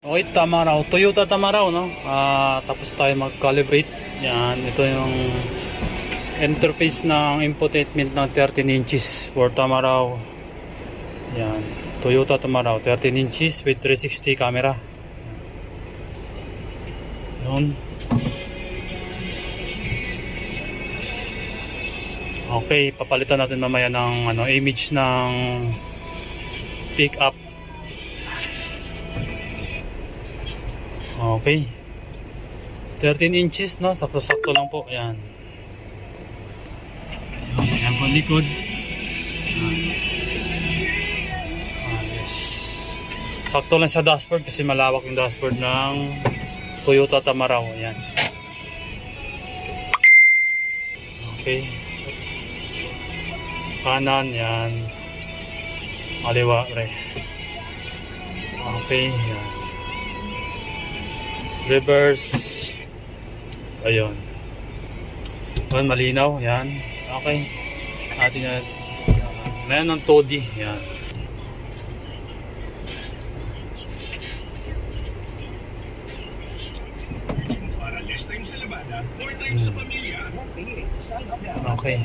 Okay, Tamaraw. Toyota Tamaraw, no? Tapos tayo mag-calibrate. Yan, ito yung interface ng infotainment ng 13 inches for Tamaraw. Yan, Toyota Tamaraw, 13 inches with 360 camera. Yun. Okay, papalitan natin mamaya ng image ng pick-up. Okay. 13 inches, no? Sakto-sakto lang po. Ayan. Ayan po likod. Yes. Sakto lang sa dashboard kasi malawak yung dashboard ng Toyota Tamaraw. Ayan. Okay. Kanan, yan. Kaliwa, pre. Okay, yan. Reverse. Ayun. Ayun, malinaw. Yan. Okay. Atin na. Ngayon ng Todi. Yan. Para less time sa labada, more time sa pamilya. Okay.